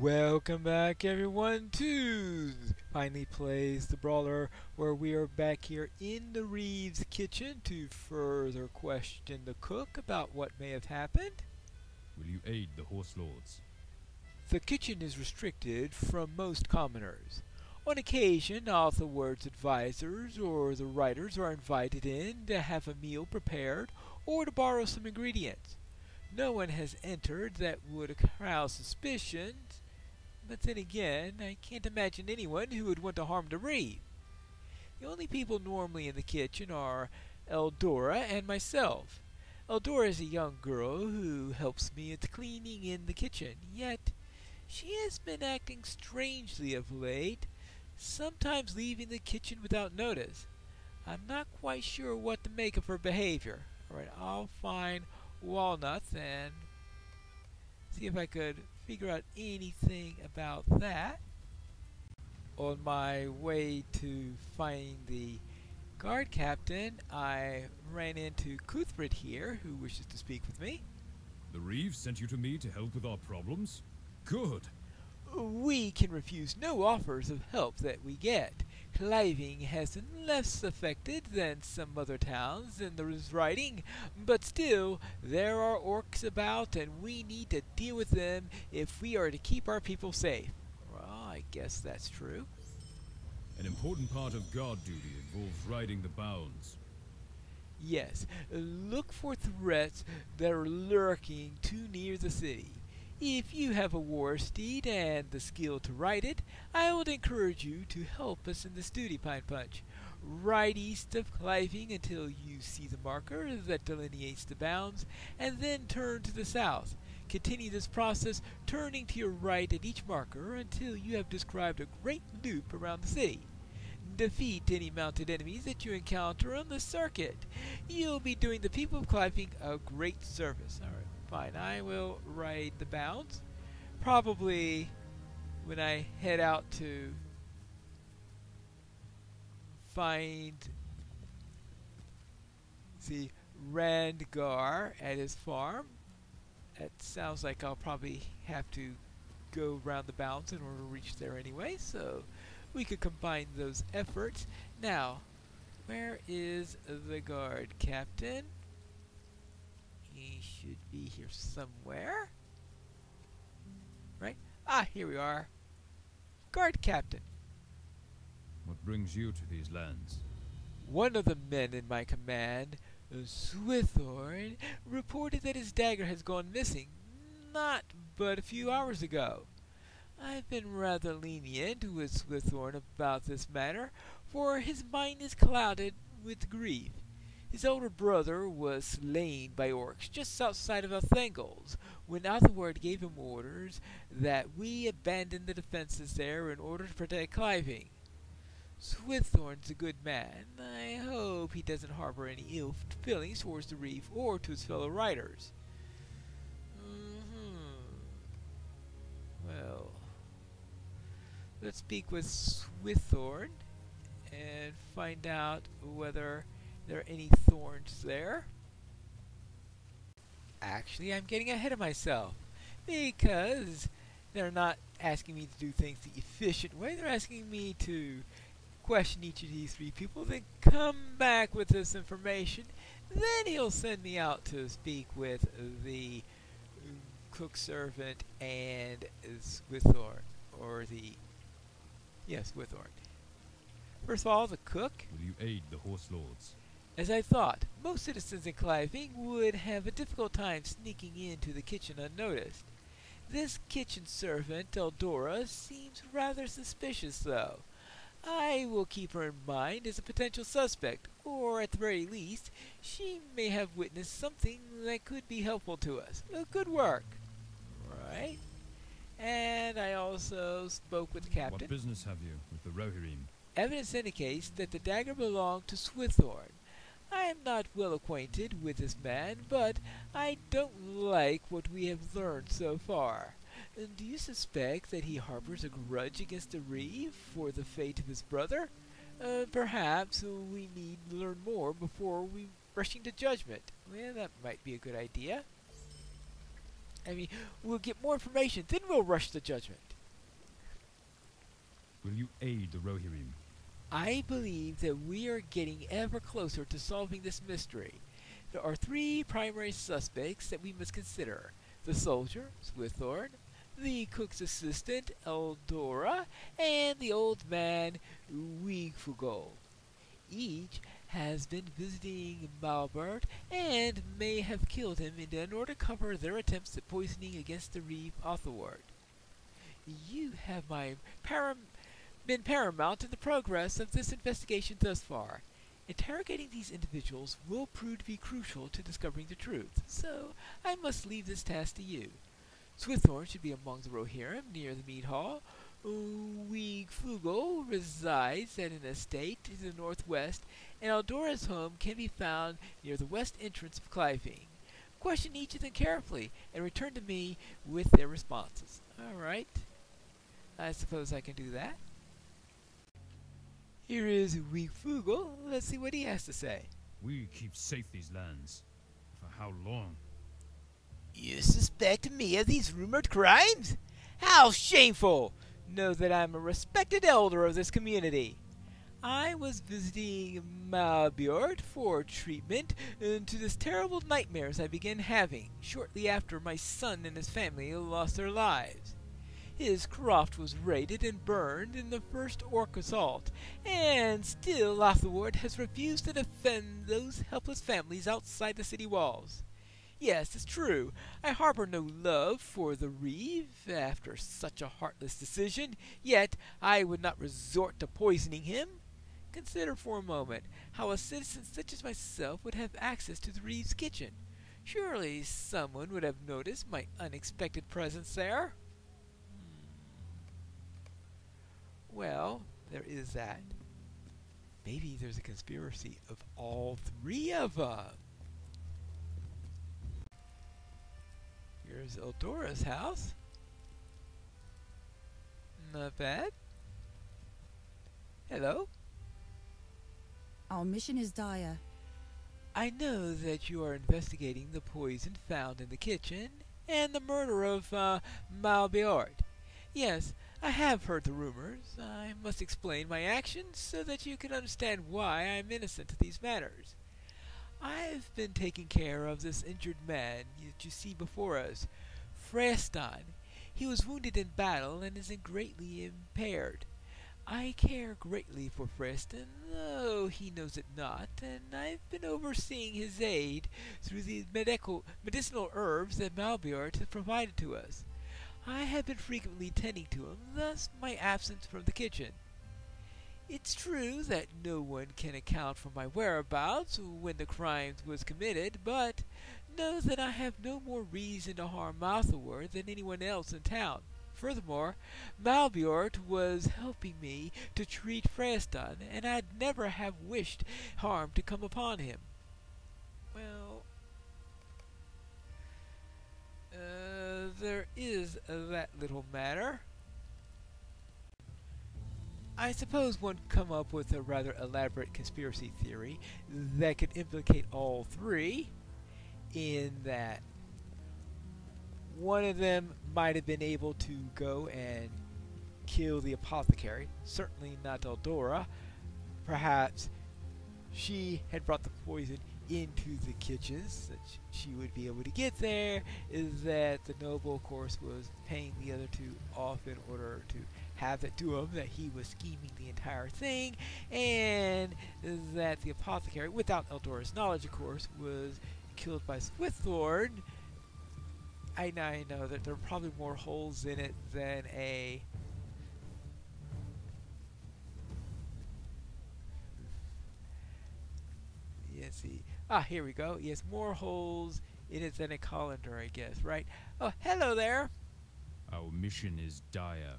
Welcome back everyone to Finally Plays the Brawler, where we are back here in the Reeves kitchen to further question the cook about what may have happened. Will you aid the horse lords? The kitchen is restricted from most commoners. On occasion, author word's advisors or the writers are invited in to have a meal prepared or to borrow some ingredients. No one has entered that would arouse suspicions, but then again, I can't imagine anyone who would want to harm the Reeve. The only people normally in the kitchen are Eldora and myself. Eldora is a young girl who helps me with the cleaning in the kitchen, yet she has been acting strangely of late, sometimes leaving the kitchen without notice. I'm not quite sure what to make of her behavior. Alright, I'll find Walnuts and see if I could figure out anything about that. On my way to find the guard captain, I ran into Cuthbert here, who wishes to speak with me. The Reeve sent you to me to help with our problems? Good. We can refuse no offers of help that we get. Cliving has been less affected than some other towns in the writing, but still, there are orcs about and we need to deal with them if we are to keep our people safe. Well, I guess that's true. An important part of guard duty involves riding the bounds. Yes, look for threats that are lurking too near the city. If you have a war steed and the skill to ride it, I would encourage you to help us in this duty, Pine Punch. Ride east of Cliving until you see the marker that delineates the bounds, and then turn to the south. Continue this process, turning to your right at each marker until you have described a great loop around the city. Defeat any mounted enemies that you encounter on the circuit. You'll be doing the people of Cliving a great service. Alright. Fine, I will ride the bounds. Probably when I head out to find the Randgar at his farm. It sounds like I'll probably have to go around the bounds in order to reach there anyway, so we could combine those efforts. Now, where is the guard captain? He should be here somewhere. Right? Ah, here we are. Guard captain. What brings you to these lands? One of the men in my command, Swithorn, reported that his dagger has gone missing not but a few hours ago. I've been rather lenient with Swithorn about this matter, for his mind is clouded with grief. His older brother was slain by orcs just outside of Athengels, when Athelward gave him orders that we abandon the defenses there in order to protect Cliving. Swithorn's a good man. I hope he doesn't harbor any ill feelings towards the Reeve or to his fellow riders. Well, let's speak with Swithorn and find out whether there are any thorns there. Actually, I'm getting ahead of myself, because they're not asking me to do things the efficient way. They're asking me to question each of these three people, then come back with this information. Then he'll send me out to speak with the cook servant and Swithorn, or the Swithorn. First of all, the cook. Will you aid the horse lords? As I thought, most citizens in Cliving would have a difficult time sneaking into the kitchen unnoticed. This kitchen servant, Eldora, seems rather suspicious, though. I will keep her in mind as a potential suspect, or at the very least, she may have witnessed something that could be helpful to us. Good work. Right? And I also spoke with the captain. What business have you with the Rohirrim? Evidence indicates that the dagger belonged to Swithorn. I am not well acquainted with this man, but I don't like what we have learned so far. Do you suspect that he harbors a grudge against the Reeve for the fate of his brother? Perhaps we need to learn more before we rushing to judgment. Well, that might be a good idea. I mean, we'll get more information, then we'll rush to judgment. Will you aid the Rohirrim? I believe that we are getting ever closer to solving this mystery. There are three primary suspects that we must consider: the soldier, Swithorn, the cook's assistant, Eldora, and the old man, Wigfugol. Each has been visiting Malbert and may have killed him in order to cover their attempts at poisoning against the Reeve Authorward. You have been paramount in the progress of this investigation thus far. Interrogating these individuals will prove to be crucial to discovering the truth, so I must leave this task to you. Swithorn should be among the Rohirrim near the mead hall. Wigfugol resides at an estate to the northwest, and Eldora's home can be found near the west entrance of Cliving. Question each of them carefully, and return to me with their responses. Alright. I suppose I can do that. Here is Wigfugol. Let's see what he has to say. We keep safe these lands. For how long? You suspect me of these rumored crimes? How shameful! Know that I'm a respected elder of this community. I was visiting Malbjord for treatment to the terrible nightmares I began having shortly after my son and his family lost their lives. His croft was raided and burned in the first orc assault, and still Authorward has refused to defend those helpless families outside the city walls. Yes, it's true, I harbor no love for the Reeve after such a heartless decision, yet I would not resort to poisoning him. Consider for a moment how a citizen such as myself would have access to the Reeve's kitchen. Surely someone would have noticed my unexpected presence there. Well, there is that. Maybe there's a conspiracy of all three of them. Here's Eldora's house. Not bad. Hello? Our mission is dire. I know that you are investigating the poison found in the kitchen and the murder of Malbjord. Yes, I have heard the rumors. I must explain my actions so that you can understand why I am innocent of these matters. I've been taking care of this injured man that you see before us, Freston. He was wounded in battle and is greatly impaired. I care greatly for Freston, though he knows it not, and I've been overseeing his aid through the medicinal herbs that Malbjord has provided to us. I have been frequently tending to him, thus my absence from the kitchen. It's true that no one can account for my whereabouts when the crime was committed, but know that I have no more reason to harm Authorward than anyone else in town. Furthermore, Malbjord was helping me to treat Freston, and I'd never have wished harm to come upon him. Well, there is that little matter. I suppose one could come up with a rather elaborate conspiracy theory that could implicate all three, in that one of them might have been able to go and kill the apothecary, certainly not Eldora. Perhaps she had brought the poison into the kitchen so that she would be able to get there. Is that the noble, of course, was paying the other two off in order to have it to him, that he was scheming the entire thing, and that the apothecary, without Eldora's knowledge, of course, was killed by Swithorn. I know that there are probably more holes in it than a... Let's see. Ah, here we go. Yes, more holes in it than a colander, I guess, right? Oh, hello there. Our mission is dire.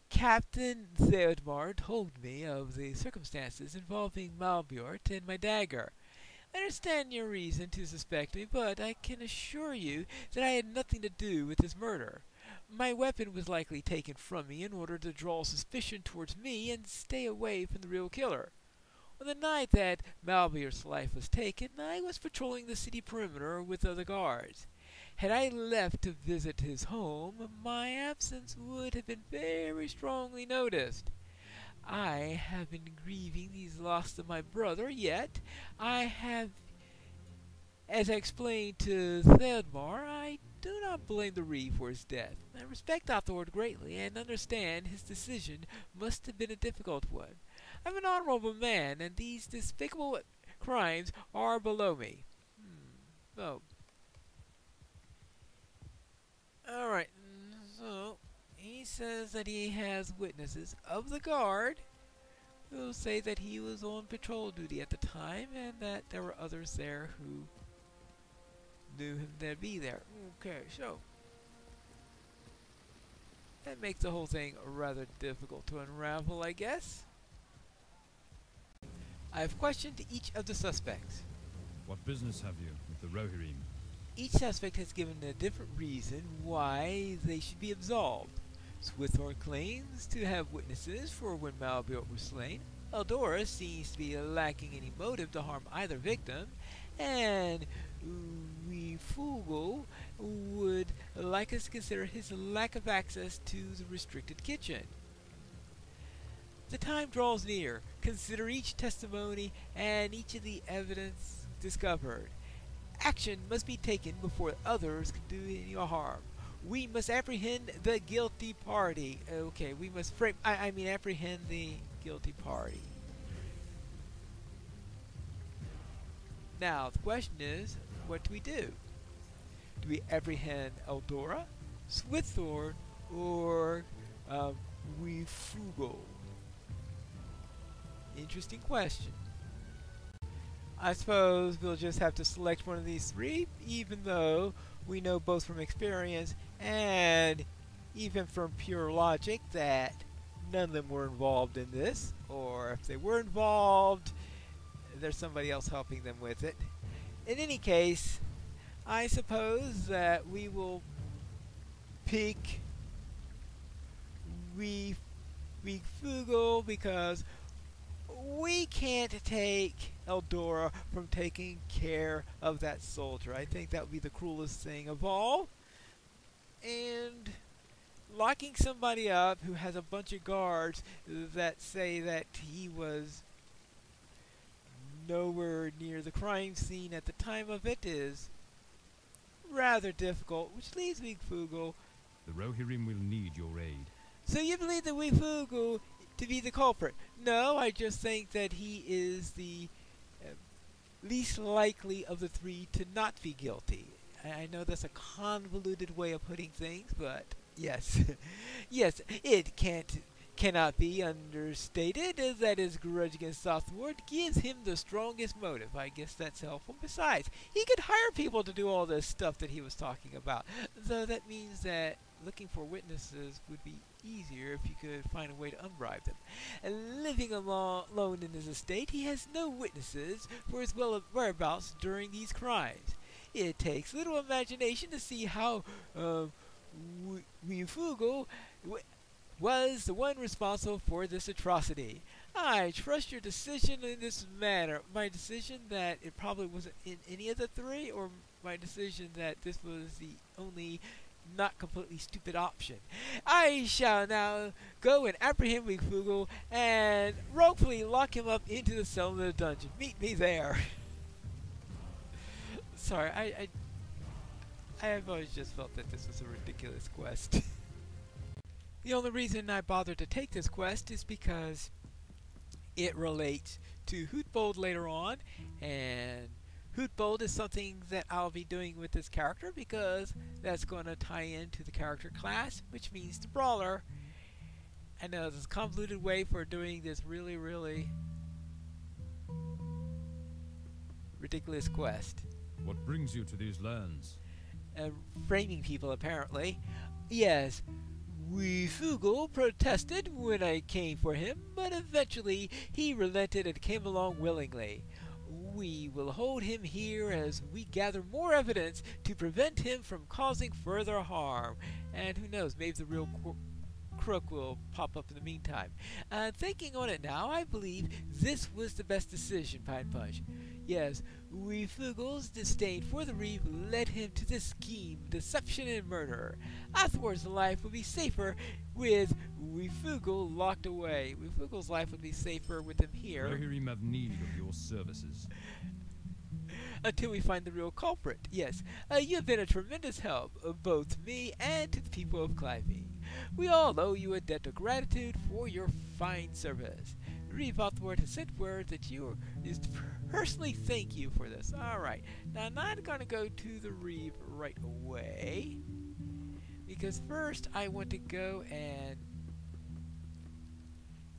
Captain TitanBar told me of the circumstances involving Malbjord and my dagger. I understand your reason to suspect me, but I can assure you that I had nothing to do with his murder. My weapon was likely taken from me in order to draw suspicion towards me and stay away from the real killer. On the night that Malbjord's life was taken, I was patrolling the city perimeter with other guards. Had I left to visit his home, my absence would have been very strongly noticed. I have been grieving these loss of my brother, yet I have, as I explained to TitanBar, I do not blame the Reeve for his death. I respect Othord greatly and understand his decision must have been a difficult one. I'm an honorable man, and these despicable crimes are below me. Oh. Alright, so he says that he has witnesses of the guard who say that he was on patrol duty at the time and that there were others there who knew him to be there. Okay, so that makes the whole thing rather difficult to unravel, I guess. I've questioned each of the suspects. What business have you with the Rohirrim? Each suspect has given a different reason why they should be absolved. Swithorn claims to have witnesses for when Malbiort was slain. Eldora seems to be lacking any motive to harm either victim, and Wefugo would like us to consider his lack of access to the restricted kitchen. The time draws near. Consider each testimony and each of the evidence discovered. Action must be taken before others can do any harm. We must apprehend the guilty party. Okay, we must apprehend the guilty party. Now, the question is, what do we do? Do we apprehend Eldora, Swithorn, or Wefugo? Interesting question. I suppose we'll just have to select one of these three, even though we know both from experience and even from pure logic that none of them were involved in this, or if they were involved, there's somebody else helping them with it. In any case, I suppose that we will pick Wefugo because we can't take Eldora from taking care of that soldier. I think that would be the cruelest thing of all. And locking somebody up who has a bunch of guards that say that he was nowhere near the crime scene at the time of it is rather difficult, which leaves Wefugo. The Rohirrim will need your aid. So you believe that Wefugo to be the culprit? No, I just think that he is the least likely of the three to not be guilty. I know that's a convoluted way of putting things, but yes. Yes, it cannot be understated that his grudge against Southward gives him the strongest motive. I guess that's helpful. Besides, he could hire people to do all this stuff that he was talking about. Though that means that looking for witnesses would be easier if you could find a way to unbribe them. And living alone in his estate, he has no witnesses for his whereabouts during these crimes. It takes little imagination to see how Wefugo was the one responsible for this atrocity. I trust your decision in this matter. My decision that it probably wasn't in any of the three, or my decision that this was the only not completely stupid option. I shall now go and apprehend Wefugo and wrongfully lock him up into the cell of the dungeon. Meet me there. Sorry, I've always just felt that this was a ridiculous quest. The only reason I bothered to take this quest is because it relates to Hootbold later on, and Hootbold is something that I'll be doing with this character because that's going to tie into the character class, which means the Brawler. I know there's a convoluted way for doing this really, really ridiculous quest. What brings you to these lands? Framing people, apparently. Yes, Wefugo protested when I came for him, but eventually he relented and came along willingly. We will hold him here as we gather more evidence to prevent him from causing further harm. And who knows, maybe the real crook will pop up in the meantime. Thinking on it now, I believe this was the best decision, Pine Punch. Yes, Weefugel's disdain for the Reeve led him to this scheme, deception, and murder. Athwar's life would be safer with Weefugel locked away. Weefugel's life would be safer with him here. Rohirrim have need of your services. Until we find the real culprit. Yes, you have been a tremendous help, both to me and to the people of Cliving. We all owe you a debt of gratitude for your fine service. Reeve Athwart has sent word that you is to personally thank you for this. Alright, now I'm not going to go to the Reeve right away, because first I want to go and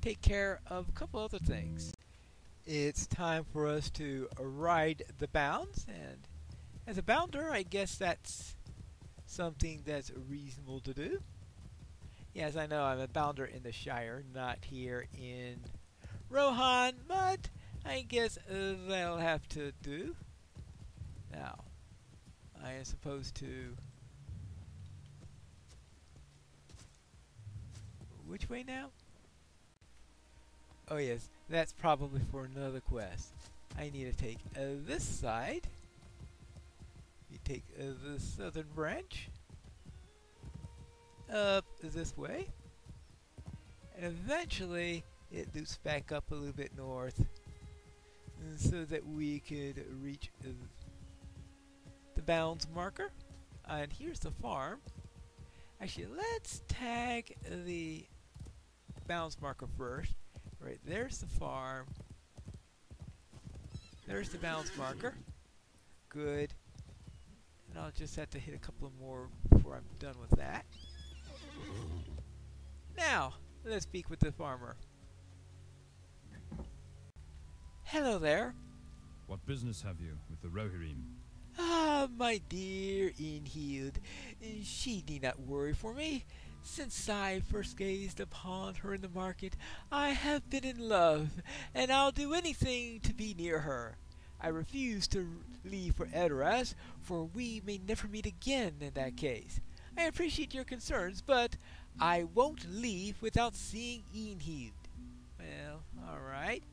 take care of a couple other things. It's time for us to ride the bounds, and as a bounder, I guess that's something that's reasonable to do. Yes, I know I'm a bounder in the Shire, not here in Rohan, but I guess that'll have to do. Now, I am supposed to... Which way now? Oh yes, that's probably for another quest. I need to take this side. You take the southern branch up this way, and eventually it loops back up a little bit north, so that we could reach the bounds marker. And here's the farm. Actually, let's tag the bounds marker first. Right, there's the farm. There's the bounds marker. Good. And I'll just have to hit a couple more before I'm done with that. Now, let's speak with the farmer. Hello there. What business have you with the Rohirrim? Ah, my dear Inhild, she need not worry for me. Since I first gazed upon her in the market, I have been in love, and I'll do anything to be near her. I refuse to leave for Edoras, for we may never meet again in that case. I appreciate your concerns, but I won't leave without seeing Inhild. Well, alright.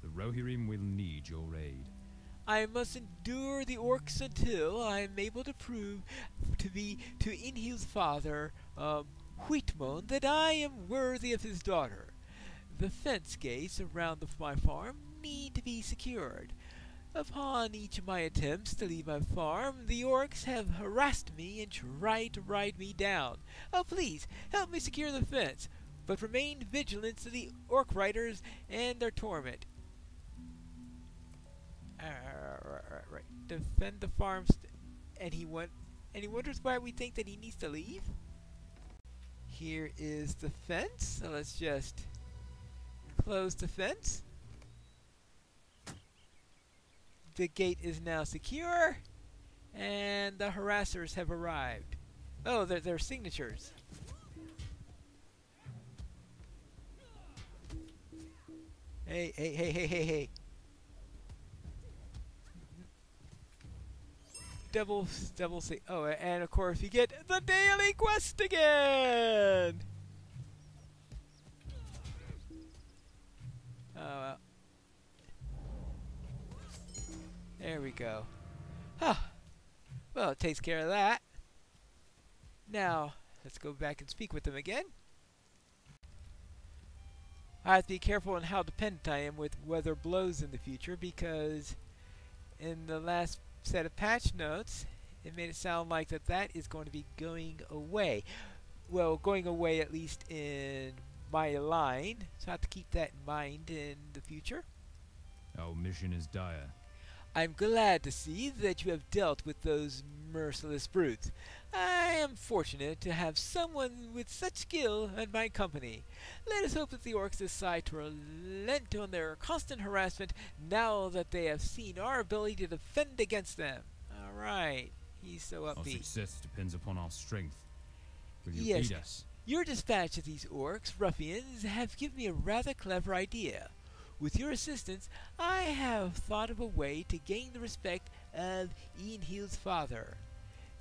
The Rohirrim will need your aid. I must endure the orcs until I am able to prove to Inhild's father, Wheatmoan, that I am worthy of his daughter. The fence gates around my farm need to be secured. Upon each of my attempts to leave my farm, the orcs have harassed me and tried to ride me down. Oh, please, help me secure the fence, but remain vigilant to the orc riders and their torment. Right. Defend the farm, and he wonders why we think that he needs to leave. Here is the fence. So let's just close the fence. The gate is now secure, and the harassers have arrived. Oh, they're signatures. Hey. Double say. Oh, and of course you get the daily quest again. Oh well. There we go. Huh. Well, it takes care of that. Now, let's go back and speak with them again. I have to be careful on how dependent I am with weather blows in the future, because in the last set of patch notes, it made it sound like that is going to be going away. Well, going away at least in my line, so I have to keep that in mind in the future. Our mission is dire. I'm glad to see that you have dealt with those merciless brutes. I am fortunate to have someone with such skill in my company. Let us hope that the orcs decide to relent on their constant harassment now that they have seen our ability to defend against them. Alright, he's so upbeat. Our success depends upon our strength. Will you Yes, aid us? your dispatch of these orcs, ruffians, have given me a rather clever idea. With your assistance, I have thought of a way to gain the respect of Inhild's father.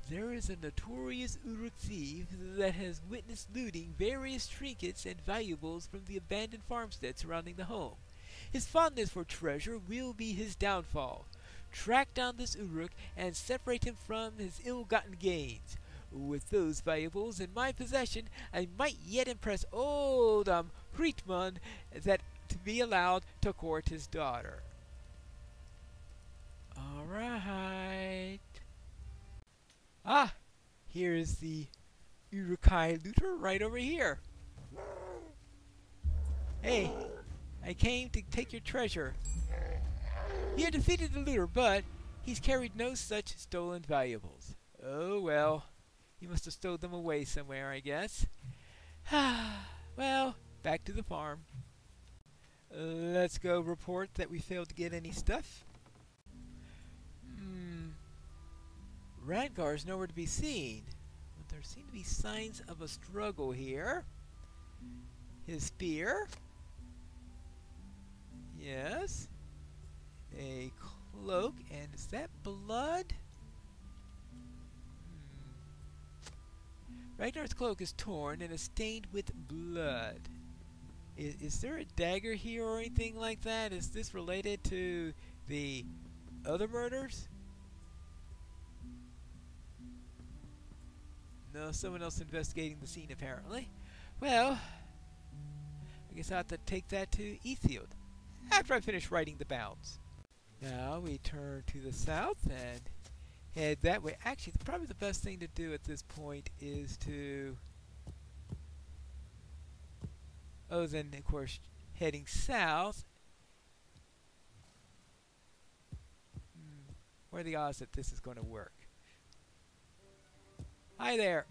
There is a notorious Uruk thief that has witnessed looting various trinkets and valuables from the abandoned farmstead surrounding the home. His fondness for treasure will be his downfall. Track down this Uruk and separate him from his ill-gotten gains. With those valuables in my possession, I might yet impress old Hreitmund that to be allowed to court his daughter. Alright. Ah! Here is the Urukai looter right over here. Hey, I came to take your treasure. You have defeated the looter, but he's carried no such stolen valuables. Oh well, he must have stowed them away somewhere, I guess. Well, back to the farm. Let's go report that we failed to get any stuff. Radgar's nowhere to be seen. But there seem to be signs of a struggle here. His spear. Yes. A cloak. And is that blood? Ragnar's cloak is torn and is stained with blood. Is there a dagger here or anything like that? Is this related to the other murders? No, someone else investigating the scene apparently. Well, I guess I'll have to take that to Ethild after I finish writing the bounds. Now we turn to the south and head that way. Actually, probably the best thing to do at this point is to... Oh, then of course heading south. What are the odds that this is going to work? Hi there.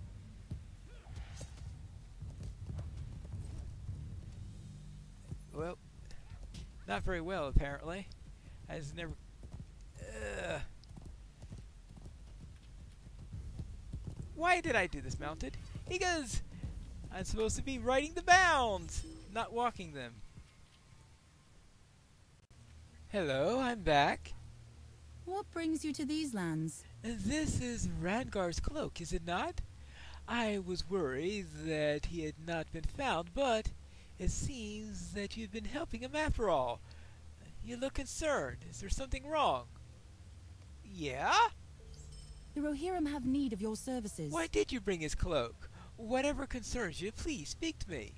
Well, not very well apparently. I just never... Why did I do this, Mounted? Because I'm supposed to be writing the bounds, not walking them. Hello, I'm back. What brings you to these lands? This is Radgar's cloak, is it not? I was worried that he had not been found, but it seems that you've been helping him after all. You look concerned. Is there something wrong? Yeah? The Rohirrim have need of your services. Why did you bring his cloak? Whatever concerns you, please speak to me.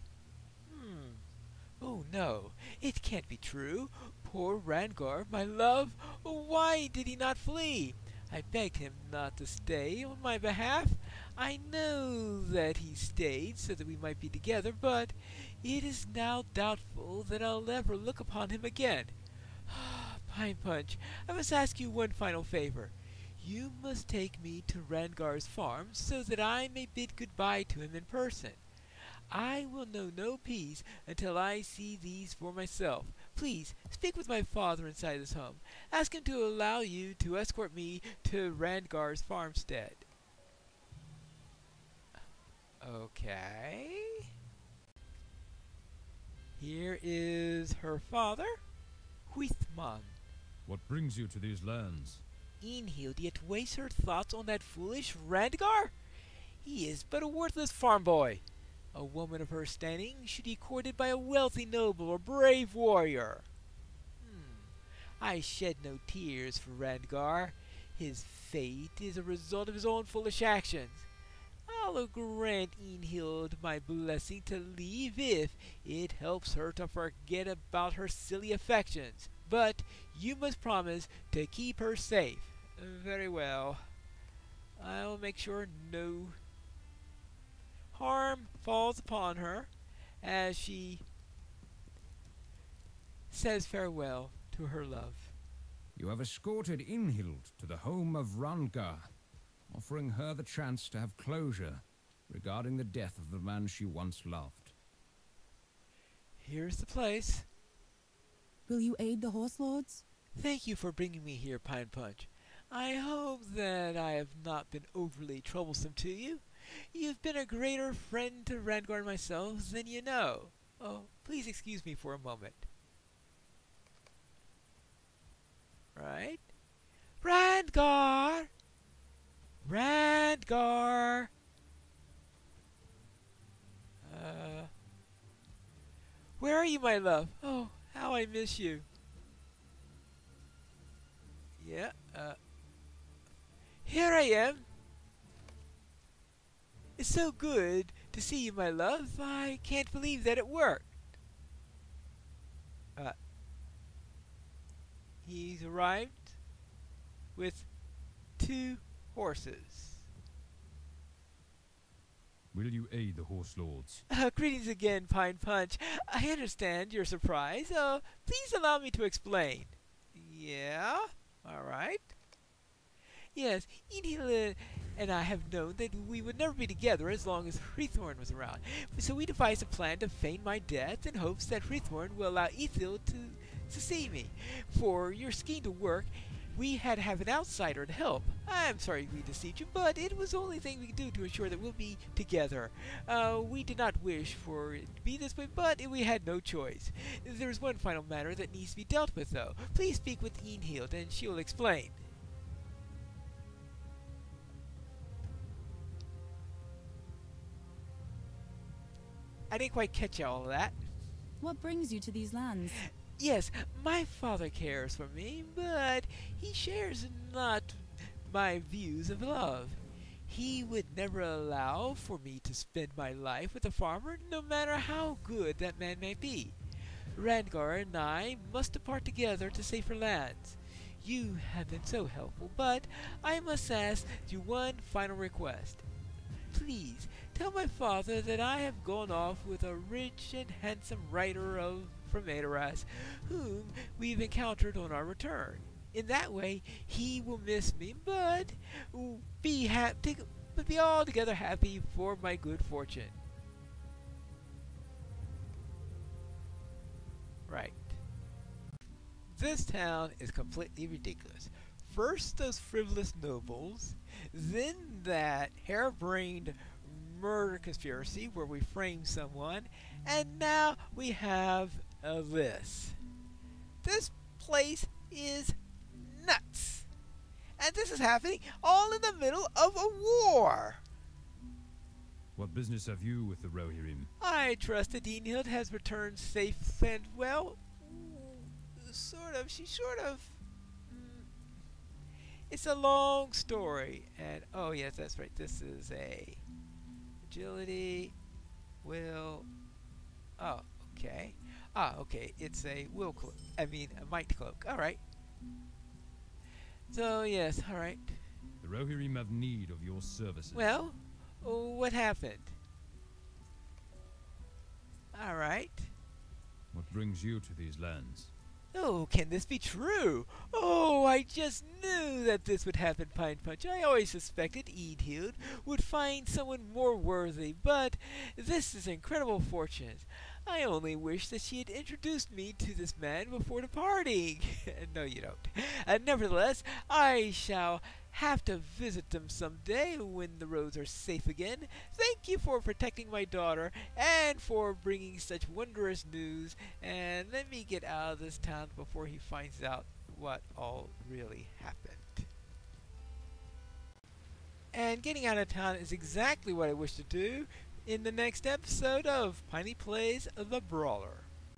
Oh no, it can't be true. Poor Radgar, my love. Why did he not flee? I begged him not to stay on my behalf. I know that he stayed so that we might be together, but it is now doubtful that I'll ever look upon him again. Pine Punch, I must ask you one final favor. You must take me to Radgar's farm so that I may bid goodbye to him in person. I will know no peace until I see these for myself. Please, speak with my father inside his home. Ask him to allow you to escort me to Radgar's farmstead. Okay. Here is her father, Hreitmund. What brings you to these lands? Inhild yet waste her thoughts on that foolish Radgar? He is but a worthless farm boy. A woman of her standing should be courted by a wealthy noble or brave warrior. I shed no tears for Radgar. His fate is a result of his own foolish actions. I'll grant Inhild my blessing to leave if it helps her to forget about her silly affections. But you must promise to keep her safe. Very well. I'll make sure no harm falls upon her as she says farewell to her love. You have escorted Inhild to the home of Rangar, offering her the chance to have closure regarding the death of the man she once loved. Here's the place. Will you aid the Horse Lords? Thank you for bringing me here, Pine Punch. I hope that I have not been overly troublesome to you. You've been a greater friend to Radgar and myself than you know. Oh, please excuse me for a moment. Right? Radgar! Radgar! Where are you, my love? Oh, how how I miss you. Yeah, here I am. It's so good to see you, my love. I can't believe that it worked. He's arrived with 2 horses. Will you aid the horse lords? Greetings again, Pine Punch. I understand your surprise. Please allow me to explain. Yeah? Alright. Yes, Enhil and I have known that we would never be together as long as Hrethorn was around. So we devised a plan to feign my death in hopes that Hrethorn will allow Ethil to see me. For your scheme to work, we had to have an outsider to help. I'm sorry we deceived you, but it was the only thing we could do to ensure that we'll be together. We did not wish for it to be this way, but we had no choice. There is one final matter that needs to be dealt with, though. Please speak with Enhild, and she'll explain. I didn't quite catch all of that. What brings you to these lands? Yes, my father cares for me, but he shares not my views of love. He would never allow for me to spend my life with a farmer, no matter how good that man may be. Rangar and I must depart together to safer lands. You have been so helpful, but I must ask you one final request. Please, tell my father that I have gone off with a rich and handsome rider from Adoras, whom we've encountered on our return. In that way, he will miss me, but be altogether happy for my good fortune. Right. This town is completely ridiculous. First those frivolous nobles, then that harebrained murder conspiracy where we frame someone, and now we have this. This place is nuts. And this is happening all in the middle of a war. What business have you with the Rohirrim? I trust that Enhild has returned safe and well. She sort of. It's a long story, and oh yes, that's right. This is a agility, will. Oh, okay. Okay. It's a will cloak. I mean, a might cloak. All right. So yes, all right. The Rohirrim have need of your services. Well, what happened? All right. What brings you to these lands? Oh, can this be true? Oh, I just knew that this would happen, Pine Punch. I always suspected Enhild would find someone more worthy, but this is incredible fortune. I only wish that she had introduced me to this man before departing. No, you don't. Nevertheless, I shall have to visit them someday when the roads are safe again. Thank you for protecting my daughter and for bringing such wondrous news. And let me get out of this town before he finds out what all really happened. And getting out of town is exactly what I wish to do in the next episode of Piney Plays the Brawler.